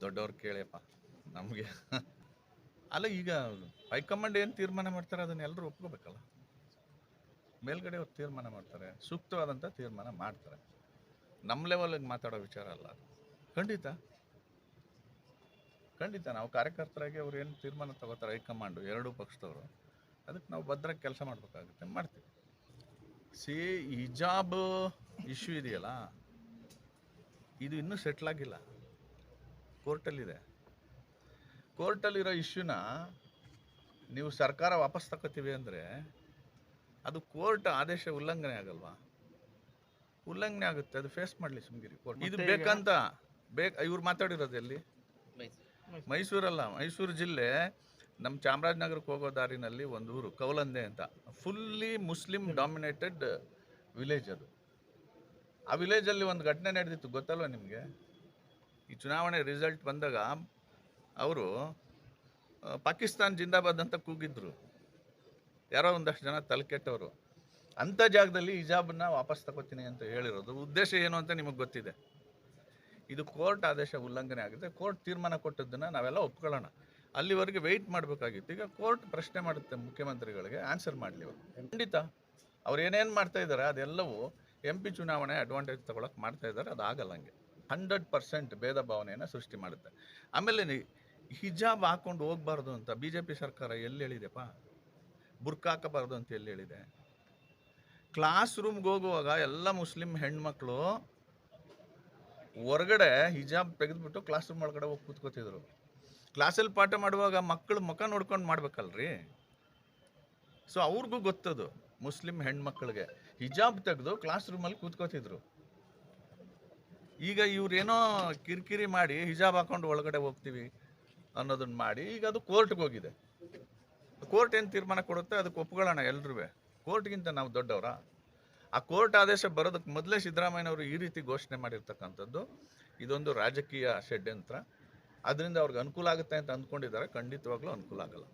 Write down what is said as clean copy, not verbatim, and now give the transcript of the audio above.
ದೊಡ್ಡವ್ರು ಕೇಳಿಯಪ್ಪ ನಮಗೆ ಅಲ್ಲ. ಈಗ ಹೈಕಮಾಂಡ್ ಏನು ತೀರ್ಮಾನ ಮಾಡ್ತಾರೆ ಅದನ್ನ ಎಲ್ಲರೂ ಒಪ್ಕೋಬೇಕಲ್ಲ. ಮೇಲ್ಗಡೆ ಅವ್ರು ತೀರ್ಮಾನ ಮಾಡ್ತಾರೆ, ಸೂಕ್ತವಾದಂಥ ತೀರ್ಮಾನ ಮಾಡ್ತಾರೆ. ನಮ್ಮ ಲೆವೆಲ್ಗೆ ಮಾತಾಡೋ ವಿಚಾರ ಅಲ್ಲ. ಖಂಡಿತ ಖಂಡಿತ ನಾವು ಕಾರ್ಯಕರ್ತರಾಗಿ ಅವ್ರು ಏನು ತೀರ್ಮಾನ ತಗೋತಾರೆ ಹೈಕಮಾಂಡು ಎರಡೂ ಪಕ್ಷದವರು, ಅದಕ್ಕೆ ನಾವು ಭದ್ರಾಗಿ ಕೆಲಸ ಮಾಡಬೇಕಾಗುತ್ತೆ, ಮಾಡ್ತೀವಿ. ಹಿಜಾಬ್ ಇಶ್ಯೂ ಇದೆಯಲ್ಲ, ಇದು ಇನ್ನೂ ಸೆಟ್ಲ್ ಆಗಿಲ್ಲ, ಕೋರ್ಟಲ್ಲಿದೆ. ಕೋರ್ಟಲ್ಲಿರೋ ಇಶ್ಯೂನ ನೀವು ಸರ್ಕಾರ ವಾಪಸ್ ತಗೋತೀವಿ ಅಂದರೆ ಅದು ಕೋರ್ಟ್ ಆದೇಶ ಉಲ್ಲಂಘನೆ ಆಗಲ್ವಾ? ಉಲ್ಲಂಘನೆ ಆಗುತ್ತೆ, ಅದು ಫೇಸ್ ಮಾಡಲಿ ಸುಮ್ಗಿರಿ. ಇದು ಬೇಕಂತ ಇವ್ರು ಮಾತಾಡಿರೋದು ಎಲ್ಲಿ? ಮೈಸೂರಲ್ಲ, ಮೈಸೂರು ಜಿಲ್ಲೆ ನಮ್ಮ ಚಾಮರಾಜನಗರಕ್ಕೆ ಹೋಗೋ ದಾರಿನಲ್ಲಿ ಒಂದು ಊರು ಕೌಲಂದೆ ಅಂತ, ಫುಲ್ಲಿ ಮುಸ್ಲಿಂ ಡಾಮಿನೇಟೆಡ್ ವಿಲೇಜ್ ಅದು. ಆ ವಿಲೇಜಲ್ಲಿ ಒಂದು ಘಟನೆ ನಡೆದಿತ್ತು, ಗೊತ್ತಲ್ವ ನಿಮಗೆ? ಈ ಚುನಾವಣೆ ರಿಸಲ್ಟ್ ಬಂದಾಗ ಅವರು ಪಾಕಿಸ್ತಾನ್ ಜಿಂದಾಬಾದ್ ಅಂತ ಕೂಗಿದ್ರು, ಯಾರೋ ಒಂದಷ್ಟು ಜನ ತಲೆಕೆಟ್ಟವರು. ಅಂಥ ಜಾಗದಲ್ಲಿ ಹಿಜಾಬನ್ನ ವಾಪಸ್ ತಗೋತೀನಿ ಅಂತ ಹೇಳಿರೋದು ಉದ್ದೇಶ ಏನು ಅಂತ ನಿಮಗೆ ಗೊತ್ತಿದೆ. ಇದು ಕೋರ್ಟ್ ಆದೇಶ ಉಲ್ಲಂಘನೆ ಆಗಿದೆ. ಕೋರ್ಟ್ ತೀರ್ಮಾನ ಕೊಟ್ಟದ್ದನ್ನು ನಾವೆಲ್ಲ ಒಪ್ಕೊಳ್ಳೋಣ, ಅಲ್ಲಿವರೆಗೆ ವೆಯ್ಟ್ ಮಾಡಬೇಕಾಗಿತ್ತು. ಈಗ ಕೋರ್ಟ್ ಪ್ರಶ್ನೆ ಮಾಡುತ್ತೆ ಮುಖ್ಯಮಂತ್ರಿಗಳಿಗೆ, ಆನ್ಸರ್ ಮಾಡಲಿ ಅವರು. ಖಂಡಿತ ಅವ್ರು ಏನೇನು ಮಾಡ್ತಾ ಇದ್ದಾರೆ ಅದೆಲ್ಲವೂ MP ಚುನಾವಣೆ ಅಡ್ವಾಂಟೇಜ್ ತಗೊಳಕ್ಕೆ ಮಾಡ್ತಾ ಇದ್ದಾರೆ. ಅದು ಆಗಲ್ಲ. ಹಂಗೆ 100% ಭೇದ ಭಾವನೆಯನ್ನು ಸೃಷ್ಟಿ ಮಾಡುತ್ತೆ. ಆಮೇಲೆ ಹಿಜಾಬ್ ಹಾಕೊಂಡು ಹೋಗ್ಬಾರ್ದು ಅಂತ BJP ಸರ್ಕಾರ ಎಲ್ಲಿ ಹೇಳಿದೆಪ್ಪ? ಬುರ್ಕ ಹಾಕಬಾರ್ದು ಅಂತ ಎಲ್ಲಿ ಹೇಳಿದೆ? ಕ್ಲಾಸ್ ರೂಮ್ಗೆ ಹೋಗುವಾಗ ಎಲ್ಲ ಮುಸ್ಲಿಂ ಹೆಣ್ಮಕ್ಳು ಹೊರಗಡೆ ಹಿಜಾಬ್ ತೆಗೆದುಬಿಟ್ಟು ಕ್ಲಾಸ್ ರೂಮ್ ಒಳಗಡೆ ಹೋಗಿ ಕೂತ್ಕೋತಿದ್ರು. ಕ್ಲಾಸಲ್ಲಿ ಪಾಠ ಮಾಡುವಾಗ ಮಕ್ಕಳು ಮುಖ ನೋಡ್ಕೊಂಡು ಮಾಡ್ಬೇಕಲ್ರಿ. ಸೊ ಅವ್ರಿಗೂ ಗೊತ್ತದು, ಮುಸ್ಲಿಂ ಹೆಣ್ಮಕ್ಳಿಗೆ ಹಿಜಾಬ್ ತೆಗೆದು ಕ್ಲಾಸ್ ರೂಮಲ್ಲಿ ಕೂತ್ಕೋತಿದ್ರು. ಈಗ ಇವ್ರೇನೋ ಕಿರಿಕಿರಿ ಮಾಡಿ ಹಿಜಾಬ್ ಹಾಕೊಂಡು ಒಳಗಡೆ ಹೋಗ್ತೀವಿ ಅನ್ನೋದನ್ನ ಮಾಡಿ ಈಗ ಅದು ಕೋರ್ಟ್ಗೆ ಹೋಗಿದೆ. ಕೋರ್ಟ್ ಏನು ತೀರ್ಮಾನ ಕೊಡುತ್ತೆ ಅದಕ್ಕೆ ಒಪ್ಕೊಳ್ಳೋಣ ಎಲ್ರೂ. ಕೋರ್ಟ್ಗಿಂತ ನಾವು ದೊಡ್ಡವರ? ಆ ಕೋರ್ಟ್ ಆದೇಶ ಬರೋದಕ್ಕೆ ಮೊದಲೇ ಸಿದ್ದರಾಮಯ್ಯನವರು ಈ ರೀತಿ ಘೋಷಣೆ ಮಾಡಿರ್ತಕ್ಕಂಥದ್ದು ಇದೊಂದು ರಾಜಕೀಯ ಷಡ್ಯಂತ್ರ. ಅದರಿಂದ ಅವ್ರಿಗೆ ಅನುಕೂಲ ಆಗುತ್ತೆ ಅಂತ ಅಂದ್ಕೊಂಡಿದ್ದಾರೆ. ಖಂಡಿತವಾಗ್ಲೂ ಅನುಕೂಲ ಆಗಲ್ಲ.